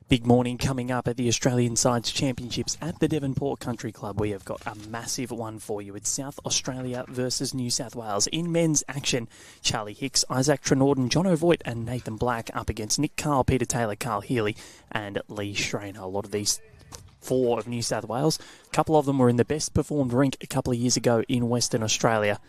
Big morning coming up at the Australian Sides Championships at the Devonport Country Club. We have got a massive one for you. It's South Australia versus New South Wales. In men's action, Charlie Hicks, Isaac Trenorden, John O'Voigt and Nathan Black up against Nick Carl, Peter Taylor, Carl Healy and Lee Schraner. A lot of these four of New South Wales. A couple of them were in the best performed rink a couple of years ago in Western Australia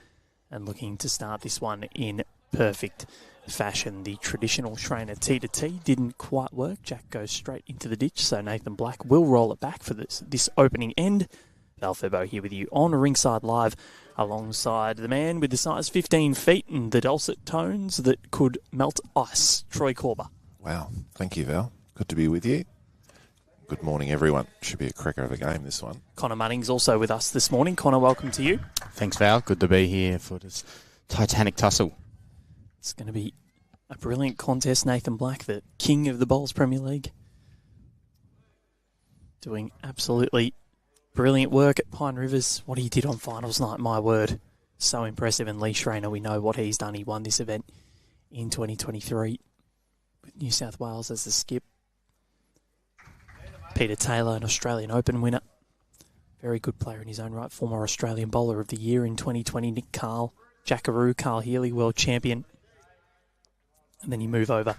and looking to start this one in perfect fashion. The traditional Schraner T-to-T didn't quite work. Jack goes straight into the ditch, so Nathan Black will roll it back for this opening end. Val Furbo here with you on Rinkside Live alongside the man with the size 15 feet and the dulcet tones that could melt ice, Troy Corber. Wow, thank you, Val. Good to be with you. Good morning, everyone. Should be a cracker of a game, this one. Connor Munnings also with us this morning. Connor, welcome to you. Thanks, Val. Good to be here for this titanic tussle. It's going to be a brilliant contest. Nathan Black, the king of the Bowls Premier League, doing absolutely brilliant work at Pine Rivers. What he did on finals night, my word, so impressive. And Lee Schraner, we know what he's done. He won this event in 2023 with New South Wales as the skip. Peter Taylor, an Australian Open winner. Very good player in his own right. Former Australian Bowler of the Year in 2020. Nick Carl, Jackaroo, Carl Healy, world champion. And then you move over.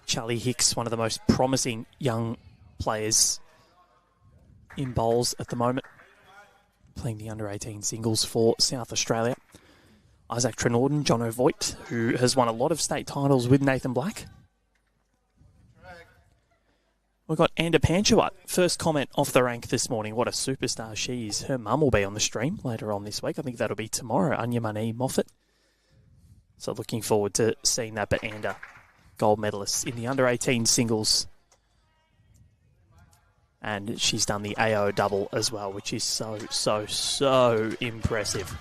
Charlie Hicks, one of the most promising young players in bowls at the moment, playing the under-18 singles for South Australia. Isaac Trenorden, John O'Voigt, who has won a lot of state titles with Nathan Black. We've got Anda Panchawat. First comment off the rank this morning. What a superstar she is. Her mum will be on the stream later on this week. I think that'll be tomorrow. Anyamani Moffat. So looking forward to seeing that. But Anda, gold medalist in the under-18 singles. And she's done the AO double as well, which is so impressive.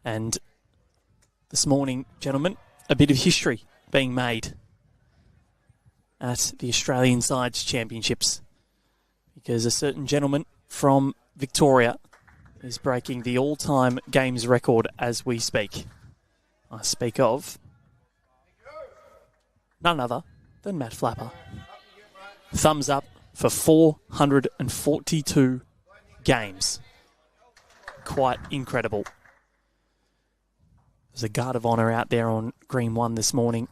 And this morning, gentlemen, a bit of history being made at the Australian Sides Championships, because a certain gentleman from Victoria is breaking the all-time games record as we speak. I speak of none other than Matt Flapper. Thumbs up for 442 games. Quite incredible. There's a guard of honour out there on Green 1 this morning,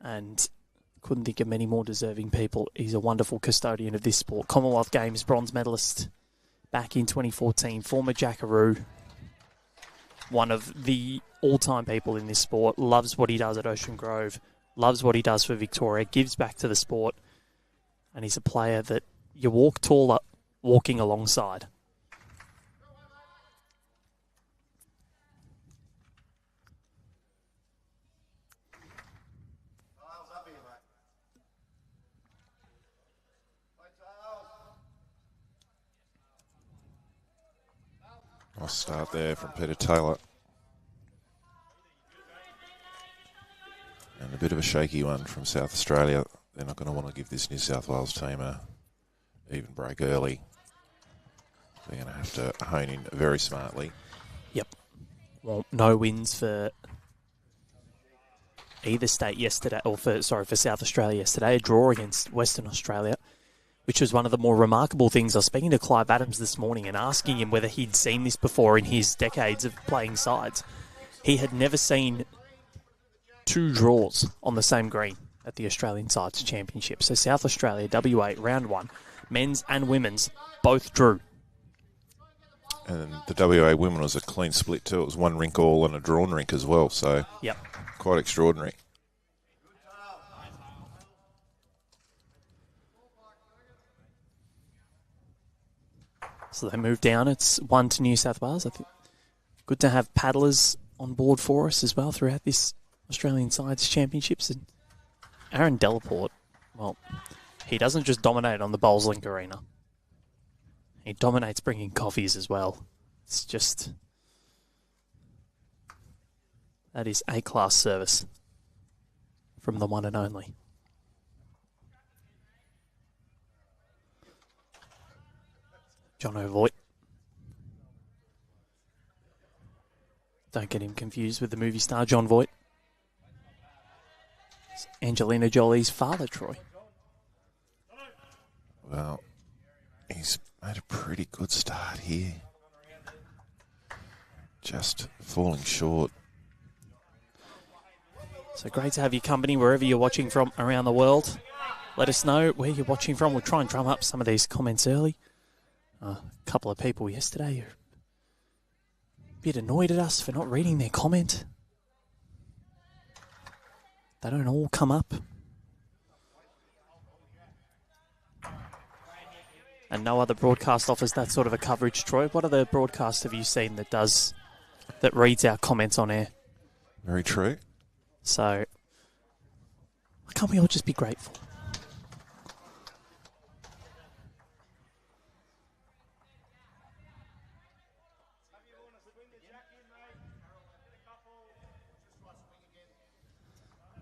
and couldn't think of many more deserving people. He's a wonderful custodian of this sport. Commonwealth Games bronze medalist back in 2014. Former Jackaroo. One of the all-time people in this sport. Loves what he does at Ocean Grove. Loves what he does for Victoria. Gives back to the sport. And he's a player that you walk taller walking alongside. Nice start there from Peter Taylor. And a bit of a shaky one from South Australia. They're not going to want to give this New South Wales team a even break early. They're going to have to hone in very smartly. Yep. Well, no wins for either state yesterday, or for South Australia yesterday. A draw against Western Australia, which was one of the more remarkable things. I was speaking to Clive Adams this morning and asking him whether he'd seen this before in his decades of playing sides. He had never seen two draws on the same green at the Australian Sides Championship. So South Australia, WA, round 1, men's and women's, both drew. And the WA women was a clean split too. It was one rink all and a drawn rink as well. So yep, quite extraordinary. So they move down. It's 1 to New South Wales. I think good to have paddlers on board for us as well throughout this Australian Sides Championships. And Aaron Delaporte, well, he doesn't just dominate on the Bowls Link Arena. He dominates bringing coffees as well. It's just, that is A-class service from the one and only. John O'Voigt. Don't get him confused with the movie star John Voight. It's Angelina Jolie's father, Troy. Well, he's made a pretty good start here. Just falling short. So great to have your company wherever you're watching from around the world. Let us know where you're watching from. We'll try and drum up some of these comments early. A couple of people yesterday are a bit annoyed at us for not reading their comment. They don't all come up. And no other broadcast offers that sort of a coverage, Troy. What other broadcast have you seen that reads our comments on air? Very true. So, why can't we all just be grateful?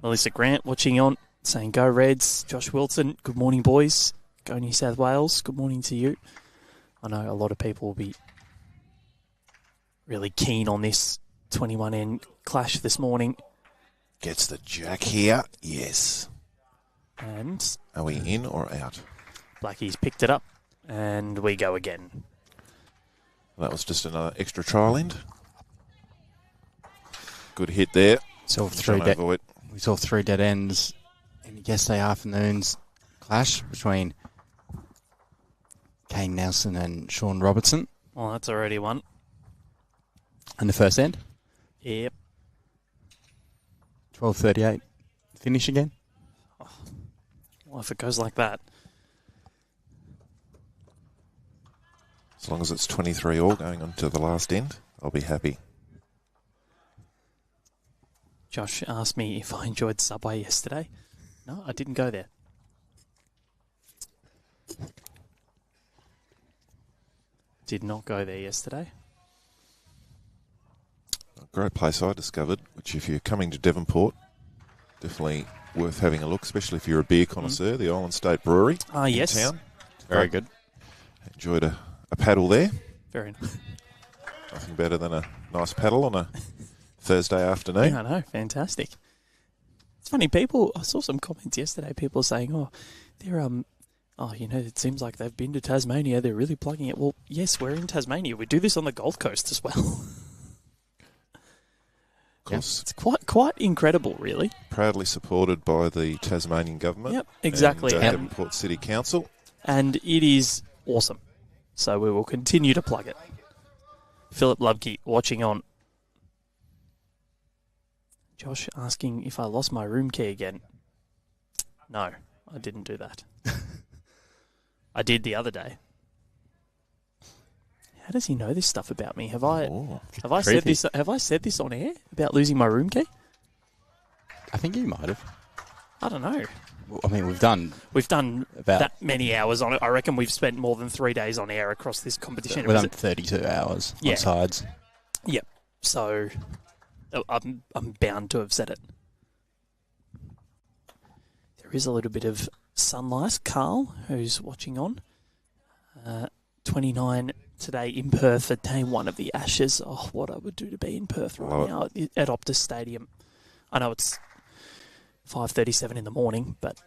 Melissa Grant watching on, saying go Reds. Josh Wilson, good morning boys. Go New South Wales, good morning to you. I know a lot of people will be really keen on this 21N clash this morning. Gets the jack here. Yes. And Are we in or out? Blackie's picked it up, and we go again. That was just another extra trial end. Good hit there. So we saw 3 dead ends in yesterday afternoon's clash between Kane Nelson and Sean Robertson. Well, that's already one. And the first end, Yep. 12:38. Finish again. Well, if it goes like that. As long as it's 23 all going on to the last end, I'll be happy. Josh asked me if I enjoyed Subway yesterday. No, I didn't go there. Did not go there yesterday. A great place I discovered, which if you're coming to Devonport, definitely worth having a look, especially if you're a beer connoisseur, the Island State Brewery in Yes. town. Very good. Enjoyed a paddle there. Very nice. Nothing better than a nice paddle on a Thursday afternoon. Yeah, I know. Fantastic. It's funny, I saw some comments yesterday, people saying, they're, it seems like they've been to Tasmania, they're really plugging it. Well, yes, we're in Tasmania. We do this on the Gold Coast as well. Of course, it's quite incredible, really. proudly supported by the Tasmanian government. Yep, exactly. And And- Devonport City Council. And it is awesome. So we will continue to plug it. Philip Lubke watching on. Josh asking if I lost my room key again. No, I didn't do that. I did the other day. How does he know this stuff about me? Have I said this? Have I said this on air about losing my room key? I think you might have. I don't know. I mean, we've done about that many hours on it. I reckon we've spent more than 3 days on air across this competition. We've done 32 hours on sides. Yep. So I'm bound to have said it. There is a little bit of sunlight. Carl, who's watching on, 29 today in Perth for day 1 of the Ashes. Oh, what I would do to be in Perth right now at Optus Stadium. I know it's 5:37 in the morning, but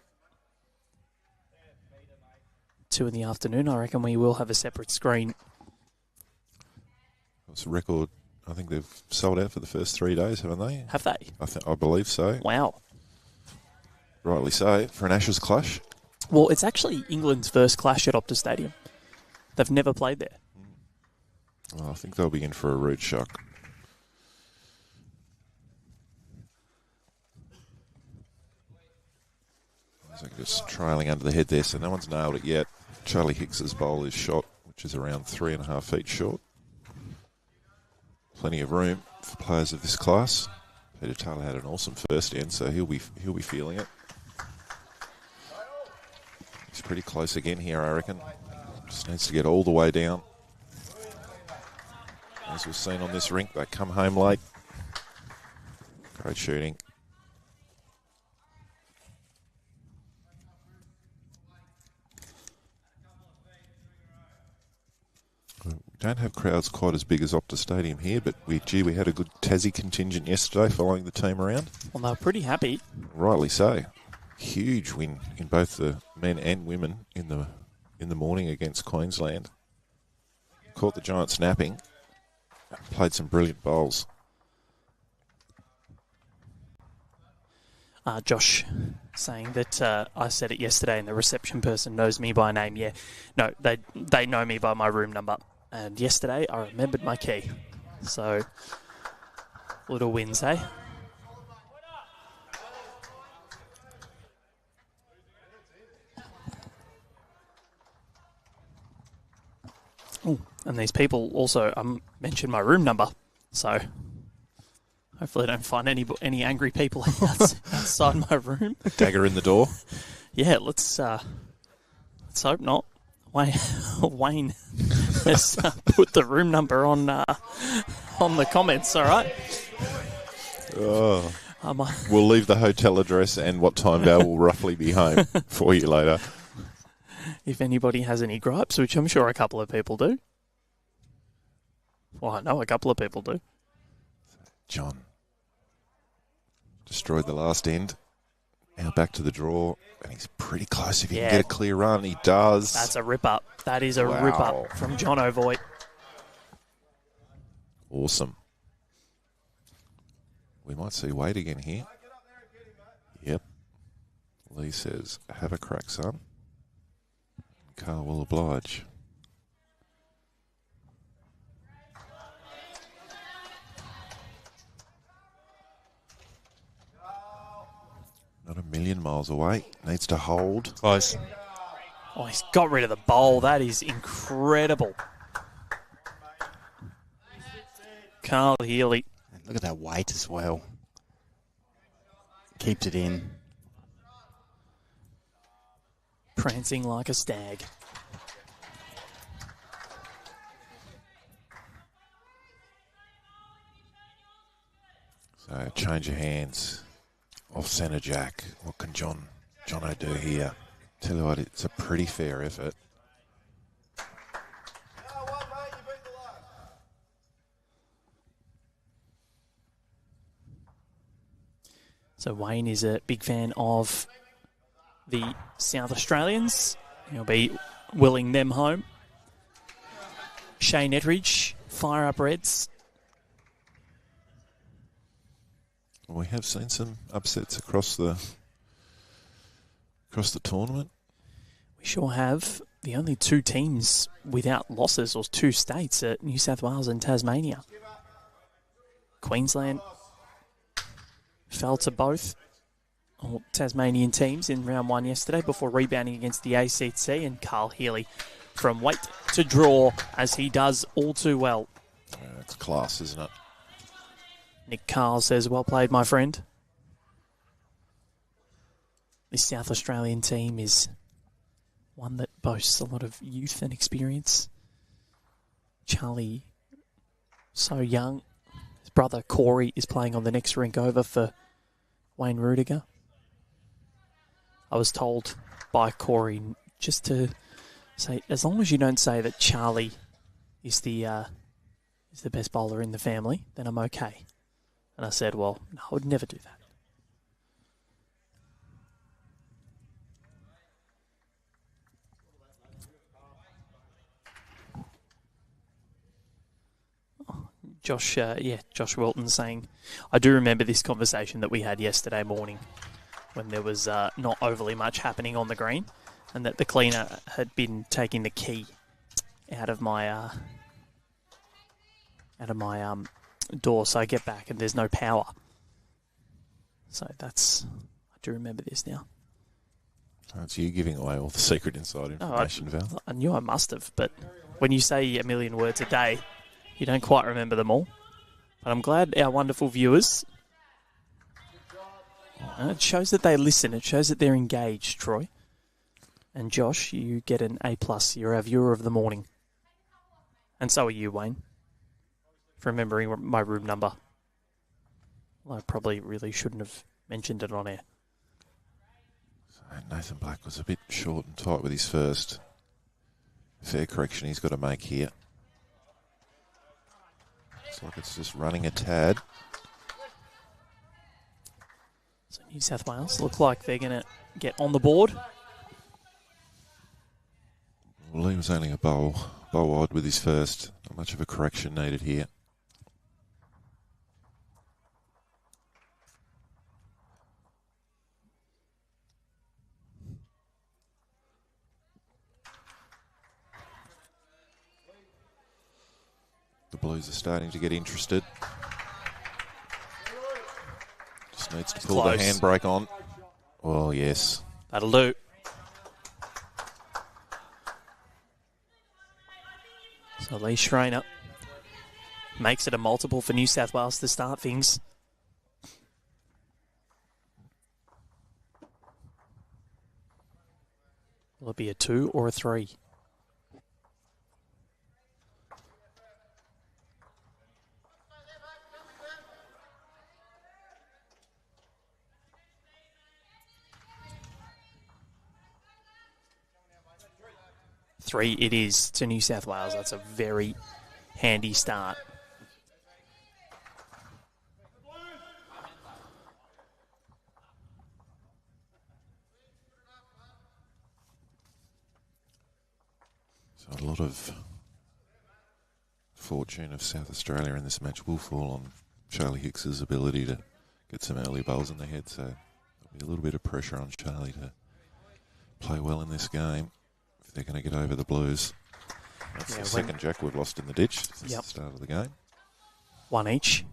2 in the afternoon, I reckon we will have a separate screen. It's a record. I think they've sold out for the first 3 days, haven't they? Have they? I believe so. Wow. Rightly so, for an Ashes clash. Well, it's actually England's first clash at Optus Stadium. They've never played there. Well, I think they'll be in for a rude shock. So just trailing under the head there, so no one's nailed it yet. Charlie Hicks's bowl is shot, which is around 3.5 feet short. Plenty of room for players of this class. Peter Taylor had an awesome first end, so he'll be feeling it. He's pretty close again here, I reckon. Just needs to get all the way down. As we've seen on this rink, they come home late. Great shooting. don't have crowds quite as big as Optus Stadium here, but we had a good Tassie contingent yesterday following the team around. Well, they were pretty happy. Rightly so. Huge win in both the men and women in the morning against Queensland. Caught the Giants napping. Played some brilliant bowls. Josh saying that I said it yesterday and the reception person knows me by name. Yeah, no, they know me by my room number. And yesterday I remembered my key. So, little wins, eh? Oh, and these people also mentioned my room number. So, hopefully I don't find any angry people outside my room. Dagger in the door. Yeah, let's hope not. Wayne has put the room number on the comments, all right? Oh. We'll leave the hotel address and what time Val will roughly be home for you later. If anybody has any gripes, which I'm sure a couple of people do. Well, I know a couple of people do. John destroyed the last end. Now back to the draw, and he's pretty close if he can get a clear run. He does. That's a rip-up. That is a rip-up from John O'Voigt. Awesome. We might see Wade again here. Yep. Lee says, have a crack, son. Carl will oblige. Not a million miles away. Needs to hold. Close. Oh, he's got rid of the bowl. That is incredible. Carl Healy. And look at that weight as well. Keeps it in. Prancing like a stag. So change of hands. Off centre Jack. What can Jono do here? Tell you what, it's a pretty fair effort. So Wayne is a big fan of the South Australians. He'll be willing them home. Shane Ettridge, fire up Reds. We have seen some upsets across the tournament. We sure have. The only two teams without losses, or two states, are New South Wales and Tasmania. Queensland fell to both Tasmanian teams in round one yesterday before rebounding against the ACT, and Carl Healy from weight to draw, as he does all too well. It's class, isn't it? Nick Carl says, well played, my friend. This South Australian team is one that boasts a lot of youth and experience. Charlie, so young. His brother Corey is playing on the next rink over for Wayne Rudiger. I was told by Corey just to say, as long as you don't say that Charlie is the best bowler in the family, then I'm okay. And I said, well, no, I would never do that. Josh Wilton saying, I do remember this conversation that we had yesterday morning when there was not overly much happening on the green, and that the cleaner had been taking the key out of my door, so I get back and there's no power. So I do remember this now. That's you giving away all the secret inside information, Val. I knew I must have, but when you say a million words a day, you don't quite remember them all. But I'm glad our wonderful viewers, it shows that they listen. It shows that they're engaged, Troy. And Josh, you get an A+. You're our viewer of the morning. And so are you, Wayne, for remembering my room number. Well, I probably really shouldn't have mentioned it on air. So Nathan Black was a bit short and tight with his first. Fair correction he's got to make here. Looks like it's just running a tad. So New South Wales look like they're going to get on the board. Well, he was only a bowl wide with his first. Not much of a correction needed here. The Blues are starting to get interested. Just needs to pull the handbrake on. Oh, yes. That'll do. So Lee Schraner makes it a multiple for New South Wales to start things. Will it be a 2 or a 3? Three it is to New South Wales. That's a very handy start. So a lot of fortune of South Australia in this match will fall on Charlie Hicks's ability to get some early bowls in the head. So there'll be a little bit of pressure on Charlie to play well in this game. They're going to get over the Blues. That's the second jack we've lost in the ditch since the start of the game. One each.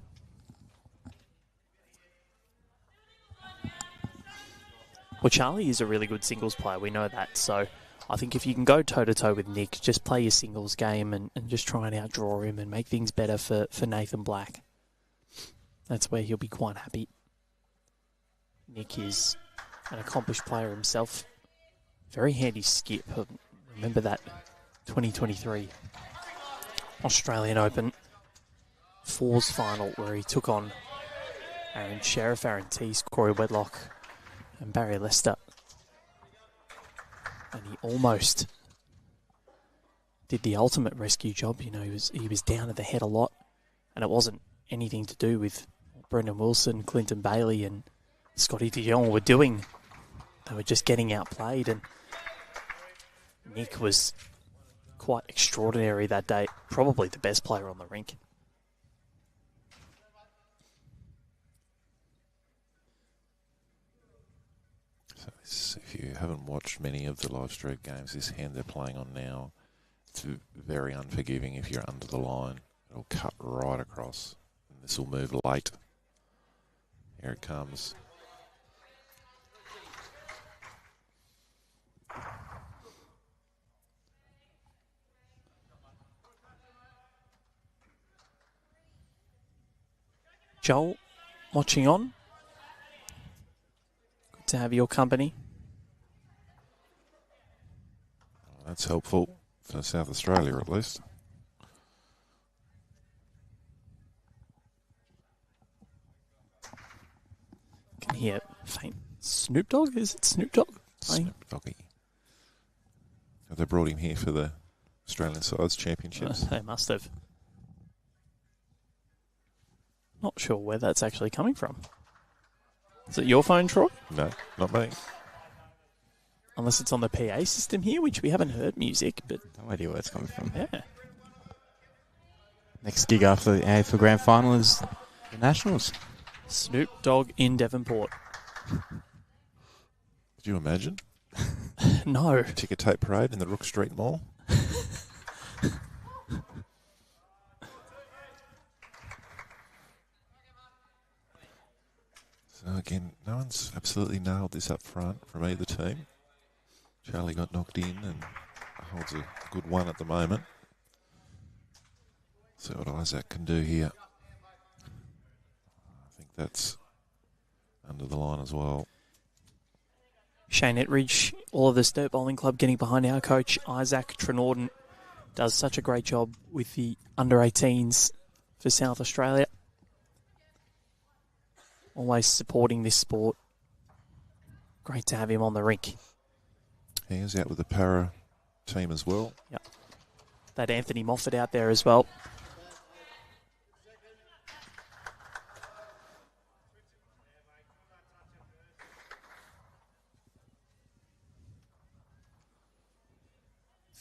Well, Charlie is a really good singles player. We know that. So I think if you can go toe-to-toe with Nick, just play your singles game and just try and outdraw him and make things better for Nathan Black. That's where he'll be quite happy. Nick is an accomplished player himself. Very handy skip. Remember that 2023 Australian Open fours final where he took on Aaron Sheriff, Aaron Teese, Corey Wedlock and Barry Lester. And he almost did the ultimate rescue job. You know, he was down at the head a lot and it wasn't anything to do with what Brendan Wilson, Clinton Bailey and Scotty de Jong were doing. They were just getting outplayed, and Nick was quite extraordinary that day. Probably the best player on the rink. So if you haven't watched many of the live stream games, this hand they're playing on now, it's very unforgiving if you're under the line. It'll cut right across, and this will move late. Here it comes. Joel, watching on. Good to have your company. That's helpful for South Australia, at least. Can hear faint Snoop Dogg. Is it Snoop Dogg? Snoop Doggy. Have they brought him here for the Australian Sides Championships? They must have. Not sure where that's actually coming from. Is it your phone, Troy? No, not me. Unless it's on the PA system here, which we haven't heard music, but No idea where it's coming from. yeah. Next gig after the AFL Grand Final is the Nationals. Snoop Dogg in Devonport. Could you imagine? No. Ticker tape parade in the Rook Street Mall? So again, no one's absolutely nailed this up front from either team. Charlie got knocked in and holds a good one at the moment. See what Isaac can do here. I think that's under the line as well. Shane Etridge, all of the Sturt Bowling Club getting behind our coach, Isaac Trenorden, does such a great job with the under-18s for South Australia. Always supporting this sport. Great to have him on the rink. He is out with the para team as well. Yep. That Anthony Moffat out there as well.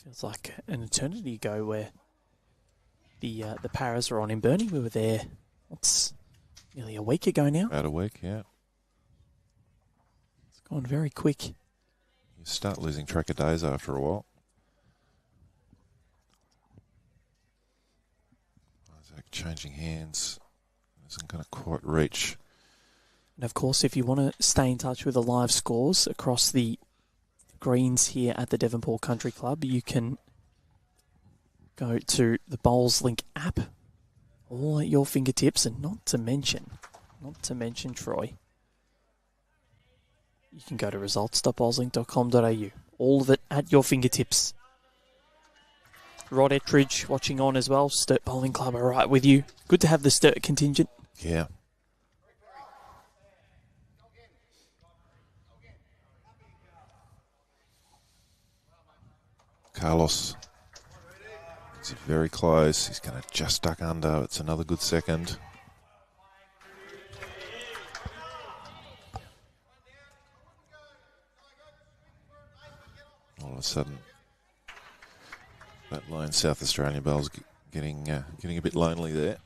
Feels like an eternity ago where the Paras are on in Burnie. We were there, what's nearly a week ago now. About a week, yeah. It's gone very quick. You start losing track of days after a while. Isaac changing hands. Isn't going to quite reach. And of course, if you want to stay in touch with the live scores across the greens here at the Devonport Country Club, you can go to the Bowls Link app, all at your fingertips, and not to mention, Troy, you can go to results.bowlslink.com.au. All of it at your fingertips. Rod Ettridge watching on as well. Sturt Bowling Club are right with you. Good to have the Sturt contingent. Yeah. Carlos. It's very close. He's going to just duck under. It's another good second. All of a sudden, that lone South Australian bowl's getting a bit lonely there.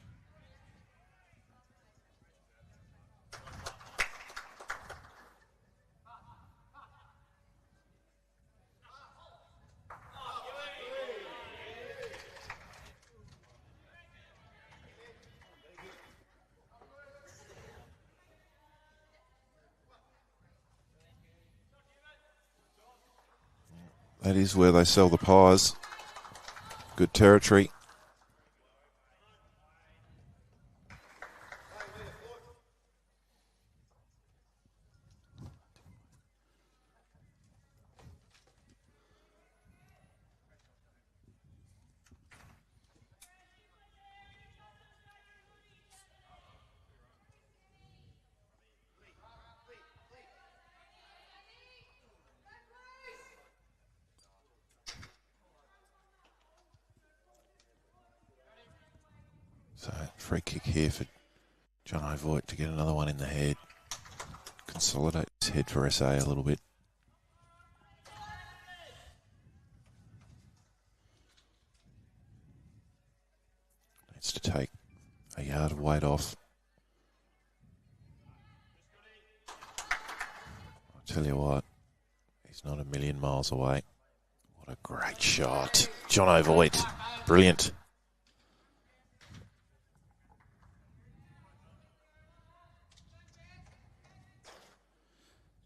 That is where they sell the pies. Good territory. So, free kick here for John Voigt to get another one in the head. Consolidate his head for SA a little bit. Needs to take a yard of weight off. I'll tell you what, he's not a million miles away. What a great shot. John Voigt, brilliant.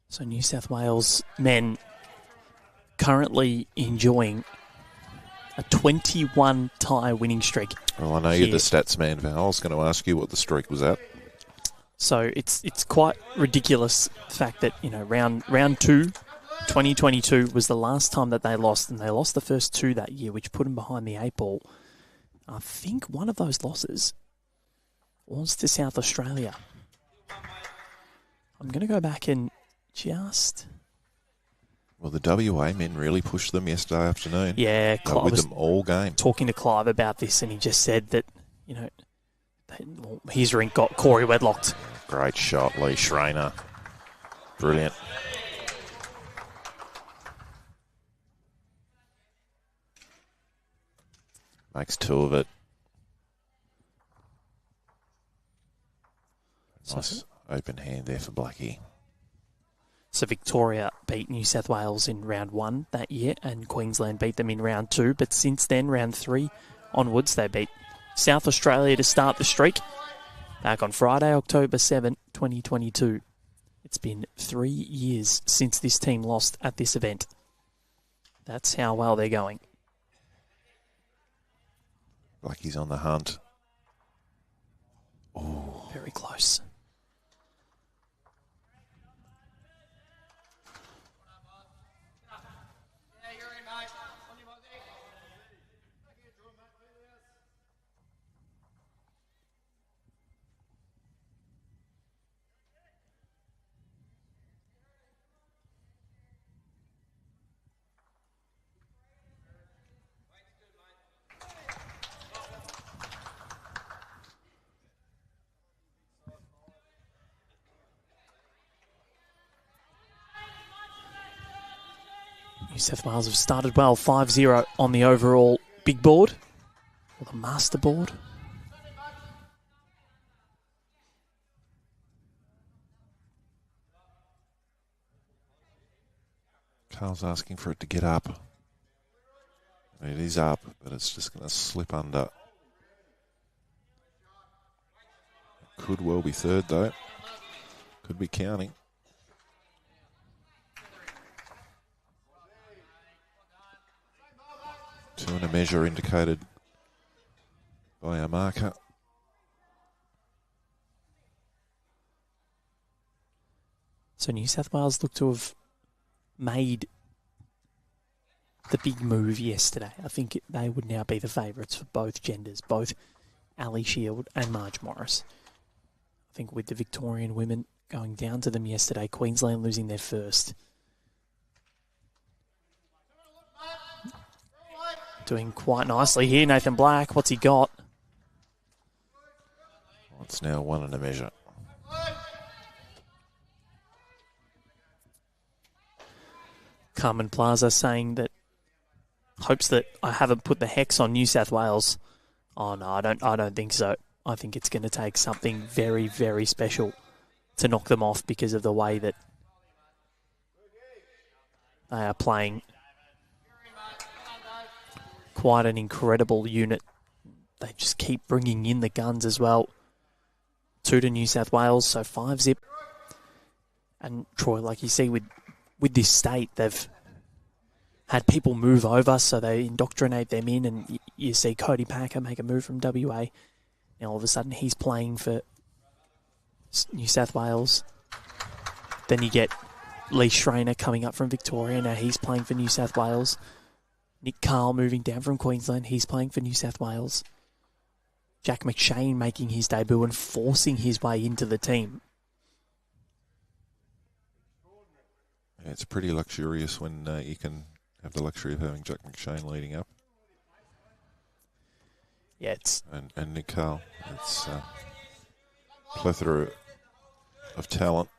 So New South Wales men currently enjoying a 21 tie winning streak. Well, I know you're the stats man, Val. I was going to ask you what the streak was at. So it's quite ridiculous the fact that, you know, round 2, 2022 was the last time that they lost, and they lost the first 2 that year, which put them behind the 8 ball. I think one of those losses was to South Australia. I'm going to go back and just... Well, the WA men really pushed them yesterday afternoon. Yeah, Clive with them all game. Talking to Clive about this, and he just said that, you know, his rink got Corey wedlocked. Great shot, Lee Schraner. Brilliant. Makes 2 of it. Nice open hand there for Blackie. So Victoria beat New South Wales in round 1 that year, and Queensland beat them in round 2. But since then, round 3 onwards, they beat South Australia to start the streak. Back on Friday, October 7, 2022. It's been 3 years since this team lost at this event. That's how well they're going. Blackie's on the hunt. Oh, very close. New South Wales have started well, 5-0 on the overall big board, or the master board. Carl's asking for it to get up. It is up, but it's just going to slip under. Could well be third, though. Could be counting. Two and a measure indicated by our marker. So New South Wales look to have made the big move yesterday. I think they would now be the favourites for both genders, both Ali Shield and Marge Morris. I think with the Victorian women going down to them yesterday, Queensland losing their first. Doing quite nicely here, Nathan Black. What's he got? It's now one and a measure. Carmen Plaza saying that hopes that I haven't put the hex on New South Wales. Oh no, I don't think so. I think it's going to take something very, very special to knock them off because of the way that they are playing. Quite an incredible unit. They just keep bringing in the guns as well. 2 to New South Wales, so 5-0. And Troy, like you see with this state, they've had people move over, so they indoctrinate them in, and you see Cody Packer make a move from WA. Now all of a sudden he's playing for New South Wales. Then you get Lee Schraner coming up from Victoria. Now he's playing for New South Wales. Nick Carl moving down from Queensland. He's playing for New South Wales. Jack McShane making his debut and forcing his way into the team. Yeah, it's pretty luxurious when you can have the luxury of having Jack McShane leading up. Yeah, it's... And Nick Carl. It's a plethora of talent.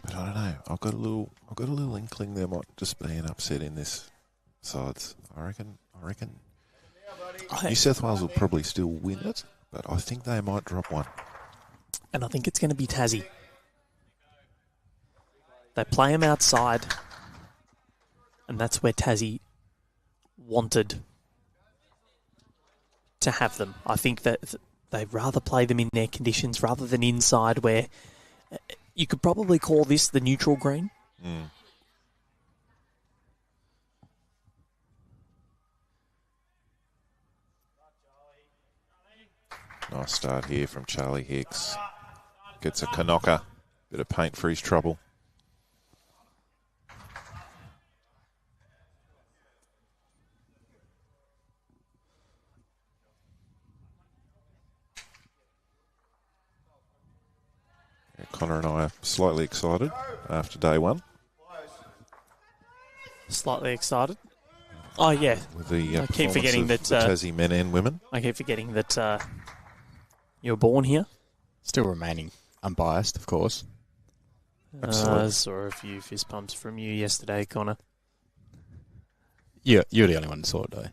But I don't know. I've got a little inkling there might just be an upset in this sides. I reckon New South Wales will probably still win it, but I think they might drop one. And I think it's going to be Tassie. They play them outside, and that's where Tassie wanted to have them. I think that they'd rather play them in their conditions rather than inside, where you could probably call this the neutral green. Mm. Nice start here from Charlie Hicks. Gets a Kanaka. Bit of paint for his trouble. Yeah, Connor and I are slightly excited after day one. Slightly excited. Oh, yeah. With the I keep forgetting that the Tassie men and women. I keep forgetting that you were born here. Still remaining unbiased, of course. Absolutely. I saw a few fist pumps from you yesterday, Connor. Yeah, you're the only one that saw it, though.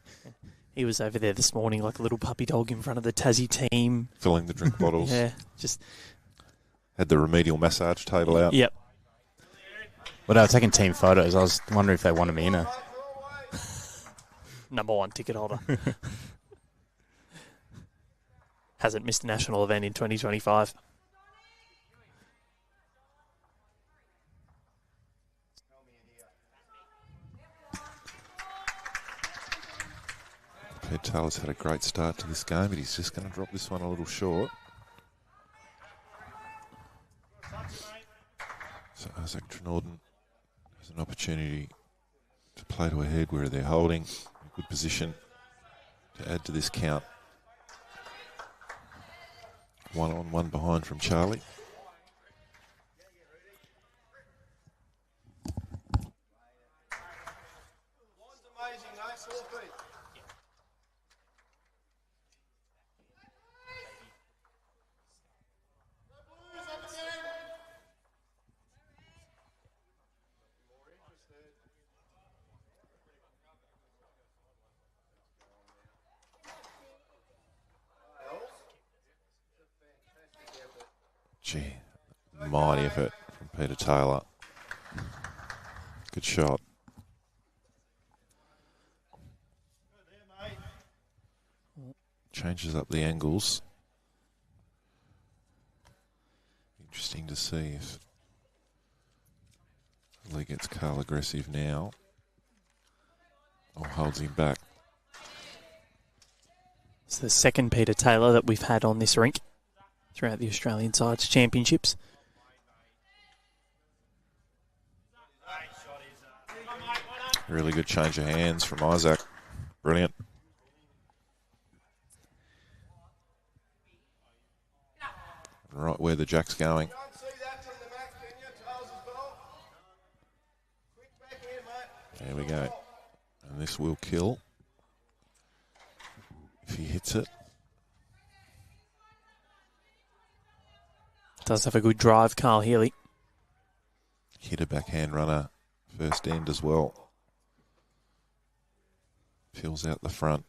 He was over there this morning like a little puppy dog in front of the Tassie team. Filling the drink bottles. Yeah, just... Had the remedial massage table out. Yep. Well, they were taking team photos. I was wondering if they wanted me in a... Number 1 ticket holder. Hasn't missed a national event in 2025. Ped Taylor's had a great start to this game, but he's just going to drop this one a little short. So Isaac Trenorden has an opportunity to play to a head where they're holding a good position to add to this count. 1 on 1 behind from Charlie. Gee, mighty effort from Peter Taylor. Good shot. Changes up the angles. Interesting to see if Lee gets Carl aggressive now or holds him back. It's the second Peter Taylor that we've had on this rink throughout the Australian Sides Championships. Really good change of hands from Isaac. Brilliant. Right where the jack's going. There we go. And this will kill if he hits it. Does have a good drive, Carl Healy. Hit a backhand runner first end as well. Fills out the front.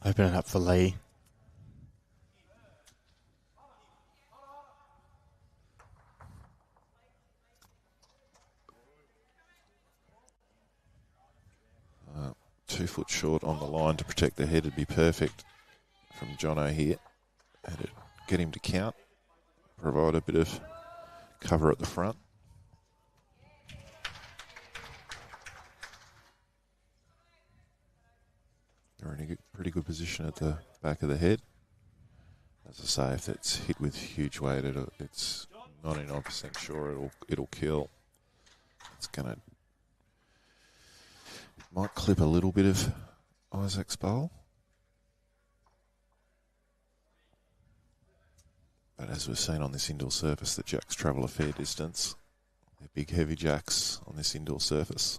Open it up for Lee. 2 foot short on the line to protect the head would be perfect from Jono here. Had to get him to count, provide a bit of cover at the front. They're in a pretty good position at the back of the head. As I say, if it's hit with huge weight, it's 99% sure it'll kill. It's gonna might clip a little bit of Isaac's bowl. But as we've seen on this indoor surface, the jacks travel a fair distance. They're big, heavy jacks on this indoor surface.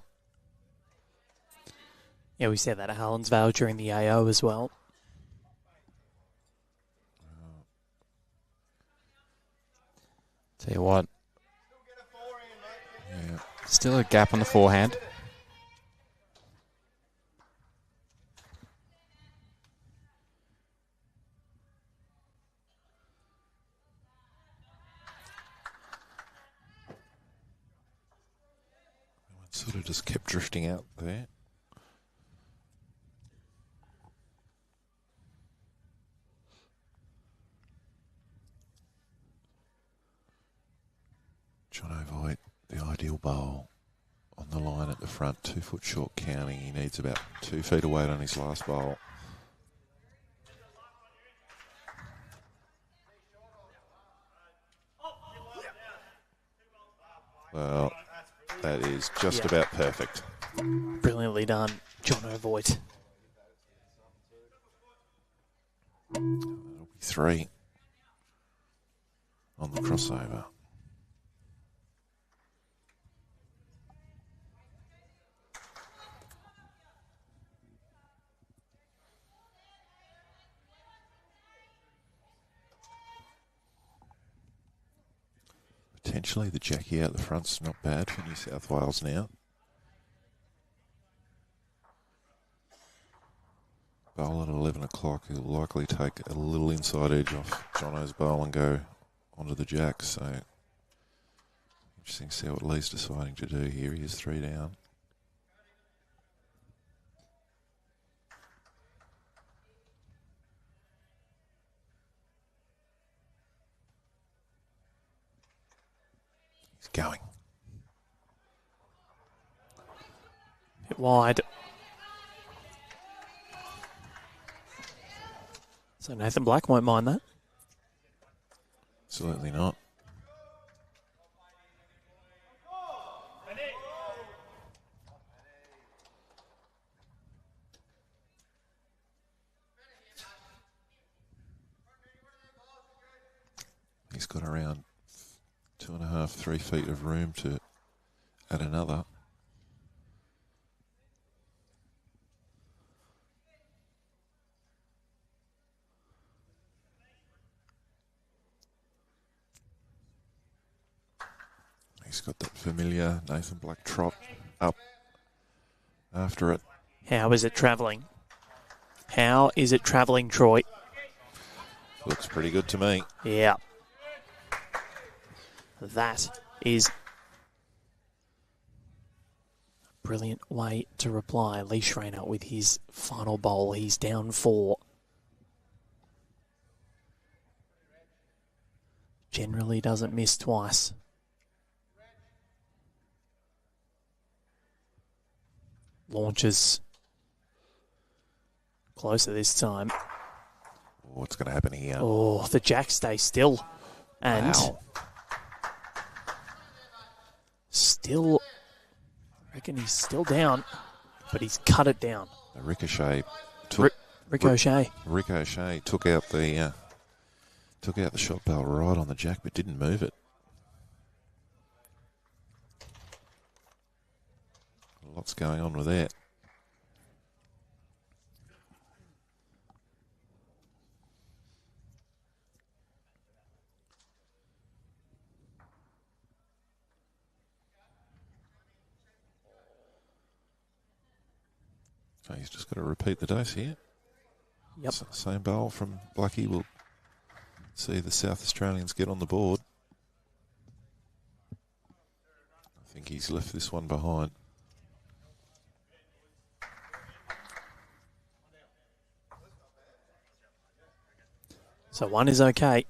Yeah, we said that at Helensvale during the AO as well. Tell you what. Yeah. Still a gap on the forehand. Sort of just kept drifting out there. John Voigt, the ideal bowl on the line at the front, 2 foot short counting. He needs about 2 feet of weight on his last bowl. Well, that is just about perfect. Brilliantly done, John Voigt. That'll be 3 on the crossover. Potentially the Jackie out the front's not bad for New South Wales now. Bowl at 11 o'clock, he'll likely take a little inside edge off Jono's bowl and go onto the jack. So interesting to see what Lee's deciding to do here. He is 3 down. He's going. Bit wide. So Nathan Black won't mind that. Absolutely not. He's got around 2.5, 3 feet of room to add another. He's got that familiar Nathan Black trot up after it. How is it travelling? How is it travelling, Troy? Looks pretty good to me. Yeah. That is a brilliant way to reply. Lee Schraner with his final bowl. He's down 4. Generally doesn't miss twice. Launches closer this time. What's going to happen here? Oh, the jack stays still. And Wow. still, I reckon he's still down, but he's cut it down. The ricochet took Ricochet. Ricochet took out the shot bell right on the jack, but didn't move it. Lots going on with that. So he's just got to repeat the dose here. Yep. Same bowl from Blackie. We'll see the South Australians get on the board. I think he's left this one behind. So one is okay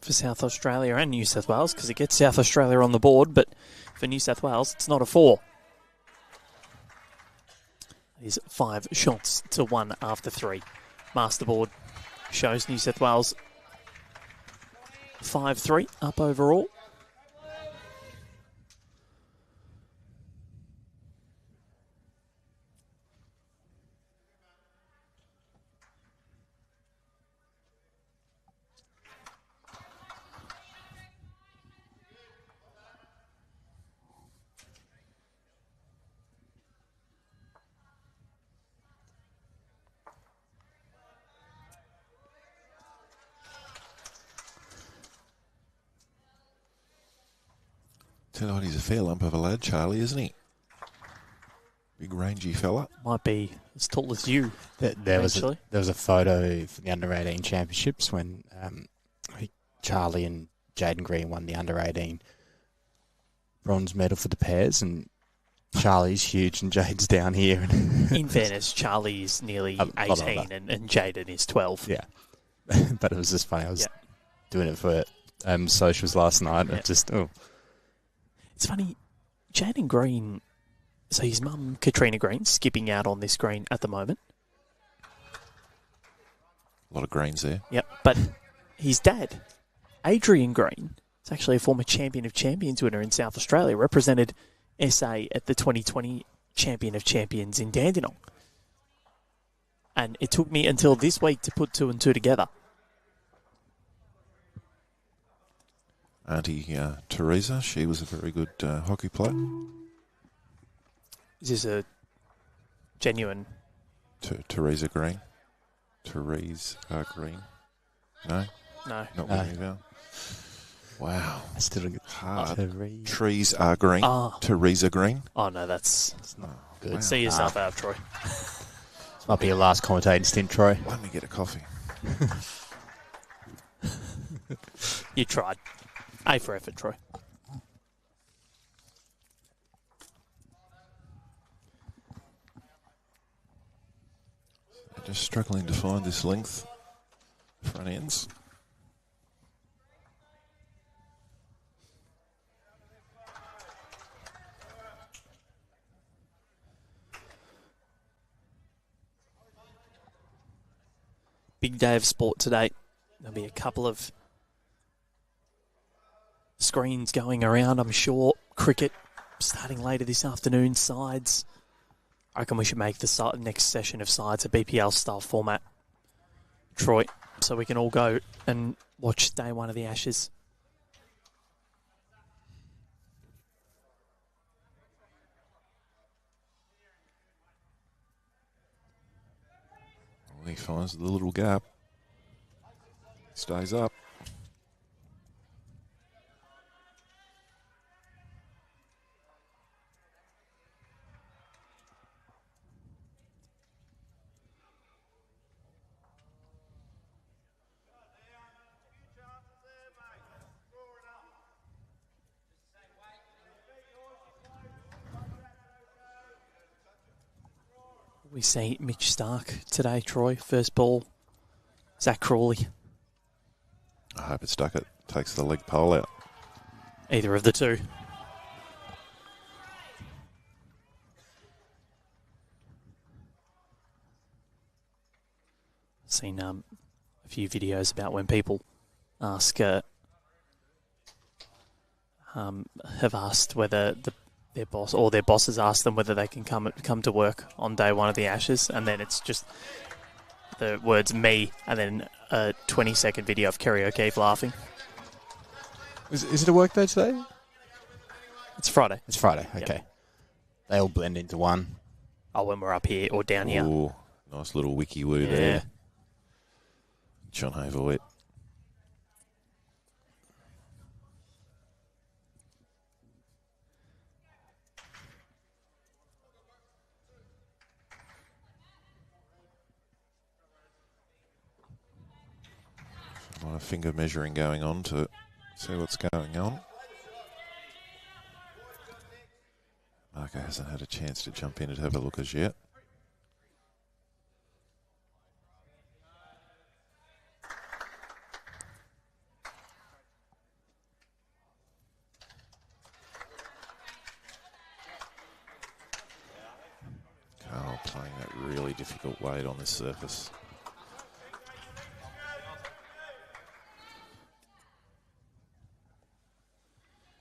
for South Australia and New South Wales because it gets South Australia on the board, but for New South Wales, it's not a 4. It is 5 shots to 1 after 3. Masterboard shows New South Wales 5-3 up overall. Tell you what, he's a fair lump of a lad, Charlie, isn't he? Big rangy fella. Might be as tall as you. There was a photo for the under-18 championships when Charlie and Jaden Green won the under-18 bronze medal for the pairs, and Charlie's huge and Jade's down here. In fairness, Charlie is nearly 18 and Jaden is 12. Yeah. But it was just funny. I was doing it for socials last night. Yeah. It's funny, Jaden Green, so his mum, Katrina Green, skipping out on this green at the moment. A lot of greens there. Yep, but his dad, Adrian Green, is actually a former Champion of Champions winner in South Australia, represented SA at the 2020 Champion of Champions in Dandenong. And it took me until this week to put 2 and 2 together. Auntie Teresa, she was a very good hockey player. Is this a genuine... Teresa Green. Therese Green. No? No. Not with me, Val. Wow. I still don't get hard. Trees are green. Teresa Green. Oh, no, that's not good. Wow. See yourself out, Troy. This might be your last commentating stint, Troy. Let me get a coffee. You tried. A for effort, Troy. Just struggling to find this length front ends. Big day of sport today. There'll be a couple of screens going around, I'm sure. Cricket starting later this afternoon. Sides. I reckon we should make the next session of sides a BPL-style format, Troy, so we can all go and watch day 1 of the Ashes. He finds the little gap. Stays up. We see Mitch Stark today, Troy. First ball, Zach Crawley. I hope it's Duckett. Takes the leg pole out. Either of the two. Seen a few videos about when people ask, have asked whether their boss or their bosses ask them whether they can come to work on day one of the Ashes, and then it's just the words "me" and then a 20-second video of Kerry O'Keefe laughing. Is it a work day today? It's Friday. It's Friday, okay. Yep. They all blend into one. Oh, when we're up here or down here. Ooh, nice little wiki woo Yeah. there. John Overweight. A lot of finger measuring going on to see what's going on. Marco hasn't had a chance to jump in and have a look as yet. Carl playing that really difficult weight on this surface.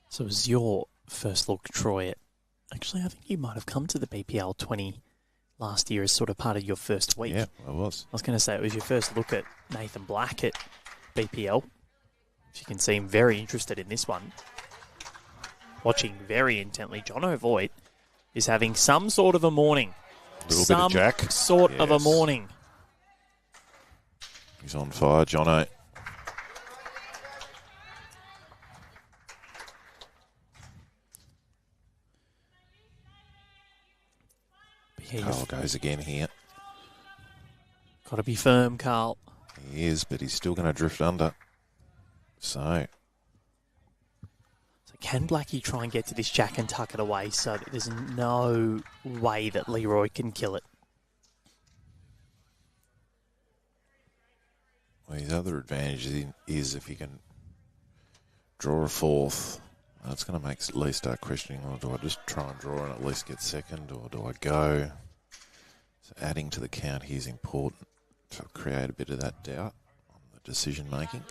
So it was your first look, Troy. Actually, I think you might have come to the BPL 20 last year as sort of part of your first week. Yeah, I was. I was going to say it was your first look at Nathan Black at BPL. As you can see, him very interested in this one. Watching very intently. John O'Voigt is having some sort of a morning. A little bit of Jack. Some sort of a Yes. morning. He's on fire, Jono. Carl goes again here. Got to be firm, Carl. He is, but he's still going to drift under. So Can Blackie try and get to this Jack and tuck it away so that there's no way that Leroy can kill it? well, his other advantage is if he can draw a fourth, that's going to make Lee start questioning, well, do I just try and draw and at least get second, or do I go? So adding to the count here is important to create a bit of that doubt on the decision making.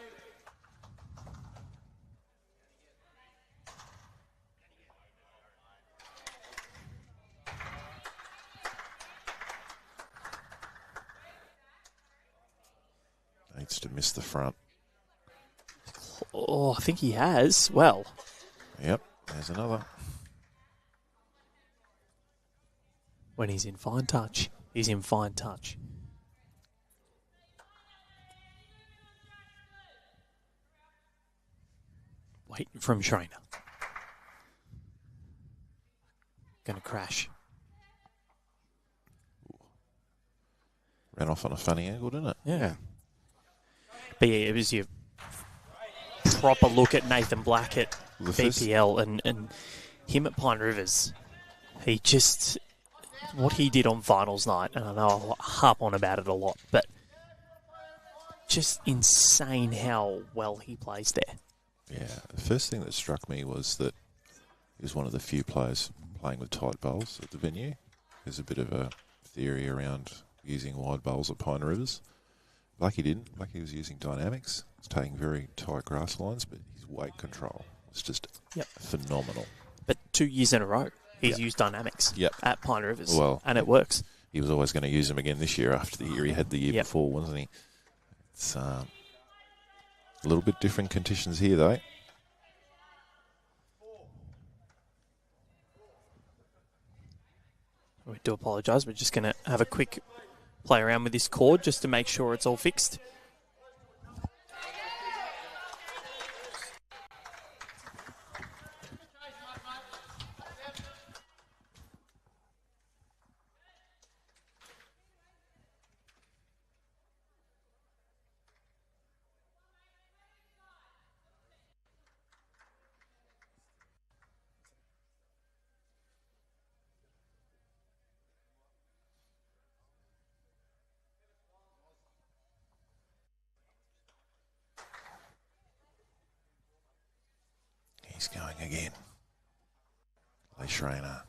Needs to miss the front. Oh, I think he has. Well, Yep, there's another. when he's in fine touch, he's in fine touch. Waiting from Schraner. Going to crash. Ran off on a funny angle, didn't it? Yeah. But yeah, it was your proper look at Nathan Black at The first- BPL and him at Pine Rivers. He just, what he did on finals night, and I know I'll harp on about it a lot, but just insane how well he plays there. Yeah, the first thing that struck me was that he was one of the few players playing with tight bowls at the venue. There's a bit of a theory around using wide bowls at Pine Rivers. Lucky didn't. Lucky was using dynamics. He was taking very tight grass lines, but his weight control was just phenomenal. But 2 years in a row, he's used dynamics at Pine Rivers, Well, and it works. He was always going to use them again this year after the year he had the year Yep. before, wasn't he? It's a little bit different conditions here, though. We do apologise. We're just going to have a quick play around with this cord just to make sure it's all fixed. He's going again. Lee Schraner